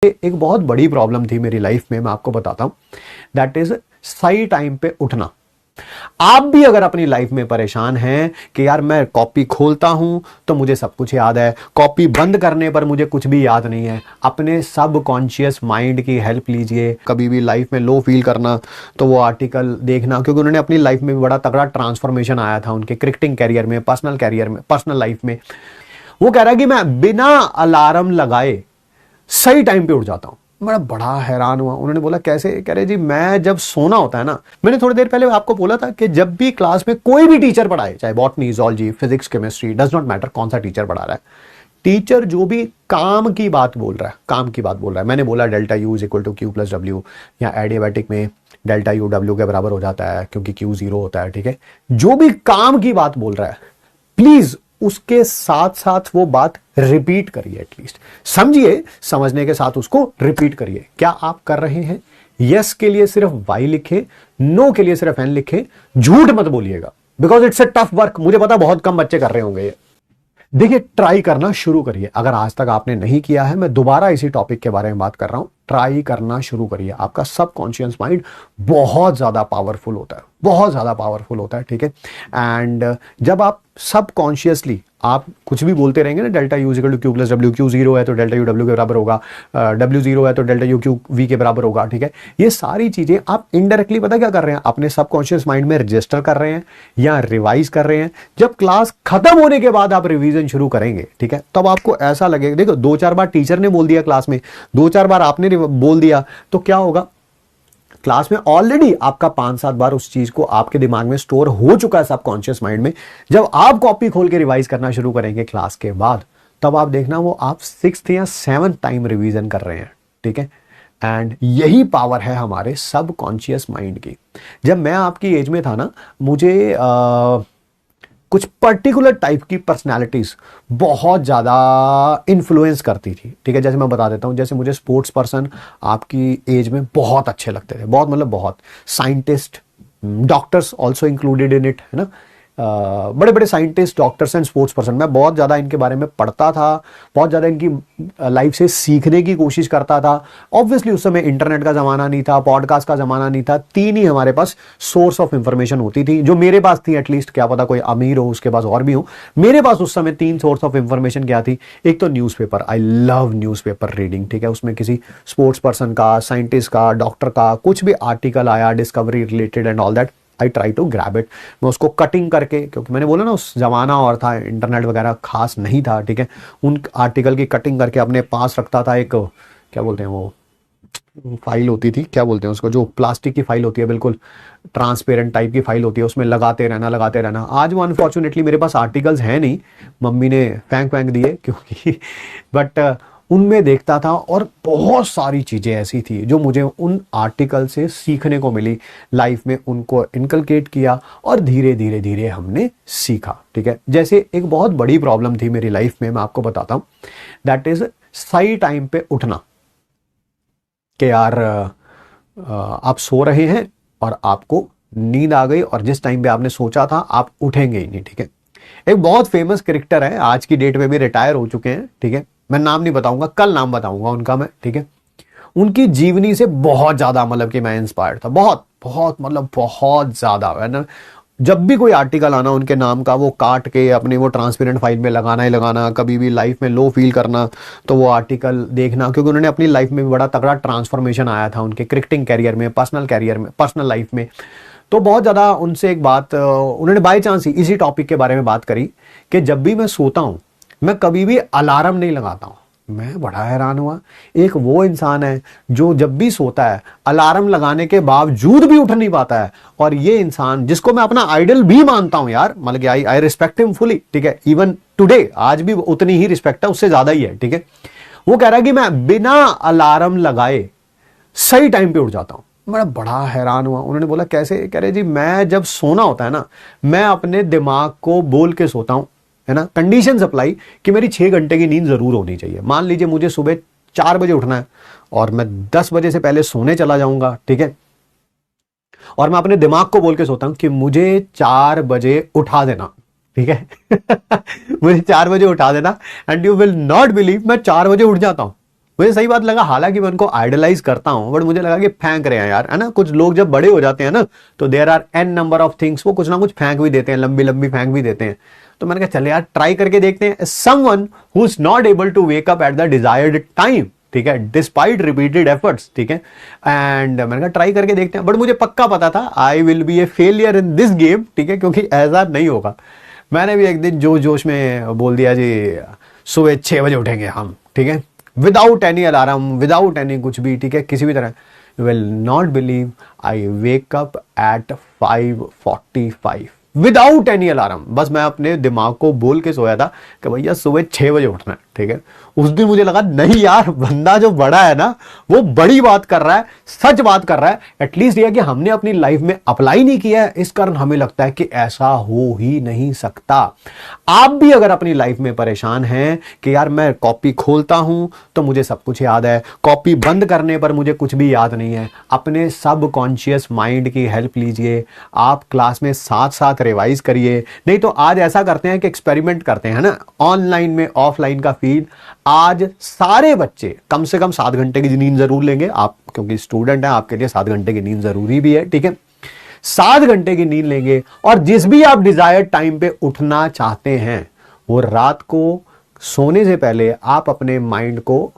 एक बहुत बड़ी प्रॉब्लम थी मेरी लाइफ में, मैं आपको बताता हूं, दैट इज सही टाइम पे उठना। आप भी अगर अपनी लाइफ में परेशान हैं कि यार मैं कॉपी खोलता हूं तो मुझे सब कुछ याद है, कॉपी बंद करने पर मुझे कुछ भी याद नहीं है, अपने सब कॉन्शियस माइंड की हेल्प लीजिए। कभी भी लाइफ में लो फील करना तो वो आर्टिकल देखना, क्योंकि उन्होंने अपनी लाइफ में बड़ा तगड़ा ट्रांसफॉर्मेशन आया था उनके क्रिकेटिंग कैरियर में, पर्सनल लाइफ में। वो कह रहा है कि मैं बिना अलार्म लगाए सही टाइम पे उठ जाता हूं। मैं बड़ा हैरान हुआ। उन्होंने बोला कैसे? कह रहे जी मैं जब सोना होता है ना, मैंने थोड़ी देर पहले आपको बोला था कि जब भी क्लास में कोई भी टीचर पढ़ाए, चाहे botany, zoology, physics, chemistry, does not matter कौन सा टीचर पढ़ा रहा है, टीचर जो भी काम की बात बोल रहा है, मैंने बोला delta U is equal to Q plus W, या एडियाबैटिक में डेल्टा यू डब्ल्यू के बराबर हो जाता है क्योंकि क्यू 0 होता है, ठीक है। जो भी काम की बात बोल रहा है प्लीज उसके साथ साथ वो बात रिपीट करिए, एटलीस्ट समझिए, समझने के साथ उसको रिपीट करिए। क्या आप कर रहे हैं? यस के लिए सिर्फ वाई लिखे, नो के लिए सिर्फ एन लिखे, झूठ मत बोलिएगा, because it's a tough work. मुझे पता बहुत कम बच्चे कर रहे होंगे ये। देखिए, ट्राई करना शुरू करिए। अगर आज तक आपने नहीं किया है, मैं दोबारा इसी टॉपिक के बारे में बात कर रहा हूं, ट्राई करना शुरू करिए। आपका सबकॉन्शियस माइंड बहुत ज्यादा पावरफुल होता है, ठीक है। एंड जब आप सबकॉन्शियसली आप कुछ भी बोलते रहेंगे ना, delta U equal to Q plus W, Q 0 है तो डेल्टा यू डब्ल्यू के बराबर होगा, डब्ल्यू 0 है तो डेल्टा यू क्यू वी के बराबर होगा, ठीक है। ये सारी चीजें आप इनडायरेक्टली पता क्या कर रहे हैं, अपने सबकॉन्शियस माइंड में रजिस्टर कर रहे हैं या रिवाइज कर रहे हैं। जब क्लास खत्म होने के बाद आप रिवीजन शुरू करेंगे, ठीक है, तब आपको ऐसा लगेगा, देखो 2-4 बार टीचर ने बोल दिया क्लास में, 2-4 बार आपने बोल दिया, तो क्या होगा, क्लास में ऑलरेडी आपका 5-7 बार उस चीज को आपके दिमाग में स्टोर हो चुका है सबकॉन्शियस माइंड में। जब आप कॉपी खोल के रिवाइज करना शुरू करेंगे क्लास के बाद, तब आप देखना वो आप 6th या 7th टाइम रिवीजन कर रहे हैं, ठीक है। एंड यही पावर है हमारे सबकॉन्शियस माइंड की। जब मैं आपकी एज में था ना, मुझे कुछ पर्टिकुलर टाइप की पर्सनालिटीज बहुत ज़्यादा इन्फ्लुएंस करती थी, ठीक है। जैसे मैं बता देता हूँ, जैसे मुझे स्पोर्ट्स पर्सन आपकी एज में बहुत अच्छे लगते थे, बहुत, मतलब बहुत। Scientist, doctors also included in it, है ना। बड़े बड़े scientist, doctors and sports person, मैं बहुत ज़्यादा इनके बारे में पढ़ता था, बहुत ज़्यादा इनकी लाइफ से सीखने की कोशिश करता था। ऑब्वियसली उस समय इंटरनेट का ज़माना नहीं था, पॉडकास्ट का ज़माना नहीं था, 3 ही हमारे पास सोर्स ऑफ इंफॉर्मेशन होती थी, जो मेरे पास थी एटलीस्ट। क्या पता कोई अमीर हो उसके पास और भी हो, मेरे पास उस समय 3 सोर्स ऑफ इंफॉर्मेशन क्या थी। एक तो newspaper, I love newspaper reading, ठीक है। उसमें किसी स्पोर्ट्स पर्सन का, साइंटिस्ट का, डॉक्टर का कुछ भी आर्टिकल आया discovery related and all that, I try to grab it. मैं उसको कटिंग करके, क्योंकि मैंने बोला ना उस जमाना और था, इंटरनेट वगैरह खास नहीं था, ठीक है। उन आर्टिकल की कटिंग करके अपने पास रखता था। एक क्या बोलते हैं वो फाइल होती थी, क्या बोलते हैं उसको, जो प्लास्टिक की फाइल होती है, बिल्कुल ट्रांसपेरेंट टाइप की फाइल होती है, उसमें लगाते रहना। आज वो अनफॉर्चुनेटली मेरे पास आर्टिकल्स हैं नहीं, मम्मी ने फेंक दिए क्योंकि बट उनमें देखता था, और बहुत सारी चीज़ें ऐसी थी जो मुझे उन आर्टिकल से सीखने को मिली, लाइफ में उनको इनकलकेट किया और धीरे धीरे हमने सीखा, ठीक है। जैसे एक बहुत बड़ी प्रॉब्लम थी मेरी लाइफ में, मैं आपको बताता हूं, दैट इज सही टाइम पे उठना। कि यार आप सो रहे हैं और आपको नींद आ गई, और जिस टाइम पे आपने सोचा था आप उठेंगे ही नहीं, ठीक है। एक बहुत फेमस क्रिकेटर है, आज की डेट में भी रिटायर हो चुके हैं, ठीक है। मैं नाम नहीं बताऊंगा, कल नाम बताऊंगा उनका मैं, ठीक है। उनकी जीवनी से बहुत ज्यादा, मतलब कि मैं इंस्पायर्ड था, बहुत ज्यादा, है ना। जब भी कोई आर्टिकल आना उनके नाम का, वो काट के अपने वो ट्रांसपेरेंट फाइल में लगाना ही लगाना। कभी भी लाइफ में लो फील करना तो वो आर्टिकल देखना, क्योंकि उन्होंने अपनी लाइफ में भी बड़ा तगड़ा ट्रांसफॉर्मेशन आया था उनके क्रिकेटिंग कैरियर में, पर्सनल लाइफ में। तो बहुत ज़्यादा उनसे एक बात उन्होंने बाई चांस ही इसी टॉपिक के बारे में बात करी कि जब भी मैं सोता हूँ मैं कभी भी अलार्म नहीं लगाता हूँ। मैं बड़ा हैरान हुआ। एक वो इंसान है जो जब भी सोता है अलार्म लगाने के बावजूद भी उठ नहीं पाता है, और ये इंसान जिसको मैं अपना आइडल भी मानता हूं यार, मतलब कि आई रिस्पेक्ट हिम फुली, ठीक है। इवन टुडे, आज भी उतनी ही रिस्पेक्ट है, उससे ज्यादा ही है, ठीक है। वो कह रहा है कि मैं बिना अलार्म लगाए सही टाइम पे उठ जाता हूं। मैं बड़ा हैरान हुआ। उन्होंने बोला कैसे? कह रहे जी मैं जब सोना होता है ना, मैं अपने दिमाग को बोल के सोता हूं, है ना। कंडीशन अप्लाई कि मेरी 6 घंटे की नींद जरूर होनी चाहिए। मान लीजिए मुझे सुबह 4 बजे उठना है और मैं 10 बजे से पहले सोने चला जाऊंगा, ठीक है, और मैं अपने दिमाग को बोल के सोता हूं कि मुझे 4 बजे उठा देना, ठीक है। मुझे 4 बजे उठा देना, and you will not believe मैं 4 बजे उठ जाता हूं। मुझे सही बात लगा, हालांकि मैं उनको आइडलाइज करता हूं, बट मुझे लगा कि फेंक रहे हैं यार, है ना। कुछ लोग जब बड़े हो जाते हैं ना, तो there are an number of things, वो कुछ ना कुछ फेंक भी देते हैं, लंबी लंबी फेंक भी देते हैं। तो मैंने कहा चले यार ट्राई करके देखते हैं। Someone who is not able to wake up at the desired time, ठीक है, डिस्पाइट रिपीटेड एफर्ट्स, ठीक है, एंड मैंने कहा ट्राई करके देखते हैं। बट मुझे पक्का पता था I will be A failure in this game, ठीक है, क्योंकि ऐसा नहीं होगा। मैंने भी एक दिन जोश में बोल दिया जी सुबह 6 बजे उठेंगे हम, ठीक है, without any alarm, without any कुछ भी, ठीक है, किसी भी तरह। You will not believe, I wake up eight 5:45 without any alarm. बस मैं अपने दिमाग को बोल के सोया था कि भैया सुबह 6 बजे उठना है, ठीक है। उस दिन मुझे लगा नहीं यार, बंदा जो बड़ा है ना वो बड़ी बात कर रहा है, सच बात कर रहा है। एटलीस्ट ये कि हमने अपनी लाइफ में अप्लाई नहीं किया है, इस कारण हमें लगता है कि ऐसा हो ही नहीं सकता। आप भी अगर अपनी लाइफ में परेशान हैं कि यार मैं कॉपी खोलता हूं तो मुझे सब कुछ याद है, कॉपी बंद करने पर मुझे कुछ भी याद नहीं है, अपने सब कॉन्शियस माइंड की हेल्प लीजिए। आप क्लास में साथ साथ रिवाइज करिए। नहीं तो आज ऐसा करते हैं कि एक्सपेरिमेंट करते हैं ना, ऑनलाइन में ऑफलाइन का फील। आज सारे बच्चे कम से कम 7 घंटे की नींद जरूर लेंगे आप, क्योंकि स्टूडेंट है, आपके लिए 7 घंटे की नींद जरूरी भी है, ठीक है। 7 घंटे की नींद लेंगे और जिस भी आप डिजायर्ड टाइम पे उठना चाहते हैं, वो रात को सोने से पहले आप अपने माइंड को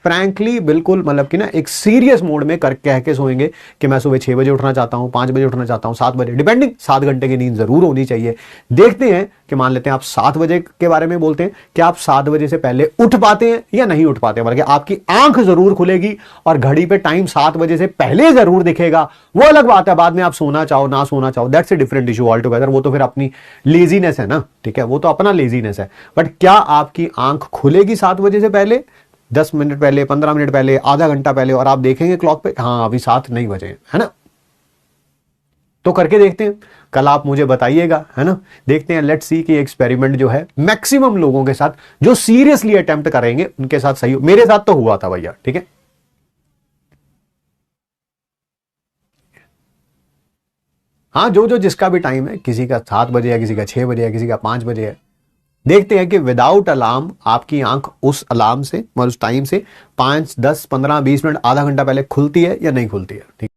फ्रैंकली बिल्कुल मतलब कि ना एक सीरियस मोड में कर कह के सोएंगे कि मैं सुबह 6 बजे उठना चाहता हूं, 5 बजे उठना चाहता हूं, 7 बजे, डिपेंडिंग, 7 घंटे की नींद जरूर होनी चाहिए। देखते हैं कि मान लेते हैं आप 7 बजे के बारे में बोलते हैं कि आप 7 बजे से पहले उठ पाते हैं या नहीं उठ पाते हैं। बल्कि आपकी आंख जरूर खुलेगी और घड़ी पे टाइम 7 बजे से पहले जरूर दिखेगा, वो अलग बात है। बाद में आप सोना चाहो ना सोना चाहो, that's a different issue all together. वो तो फिर अपनी लेजीनेस है ना, ठीक है, वो तो अपना लेजीनेस है। बट क्या आपकी आंख खुलेगी 7 बजे से पहले, 10 मिनट पहले, 15 मिनट पहले, आधा घंटा पहले, और आप देखेंगे क्लॉक पे हाँ अभी 7 नहीं बजे, है ना। तो करके देखते हैं, कल आप मुझे बताइएगा, है ना। देखते हैं, लेट्स सी कि एक्सपेरिमेंट जो है मैक्सिमम लोगों के साथ जो सीरियसली अटेम्प्ट करेंगे उनके साथ सही हो। मेरे साथ तो हुआ था भैया, ठीक है। हाँ, जो जो जिसका भी टाइम है, किसी का 7 बजे है, किसी का 6 बजे है, किसी का 5 बजे है। देखते हैं कि विदाउट अलार्म आपकी आंख उस अलार्म से और उस टाइम से 5, 10, 15, 20 मिनट, आधा घंटा पहले खुलती है या नहीं खुलती है, ठीक।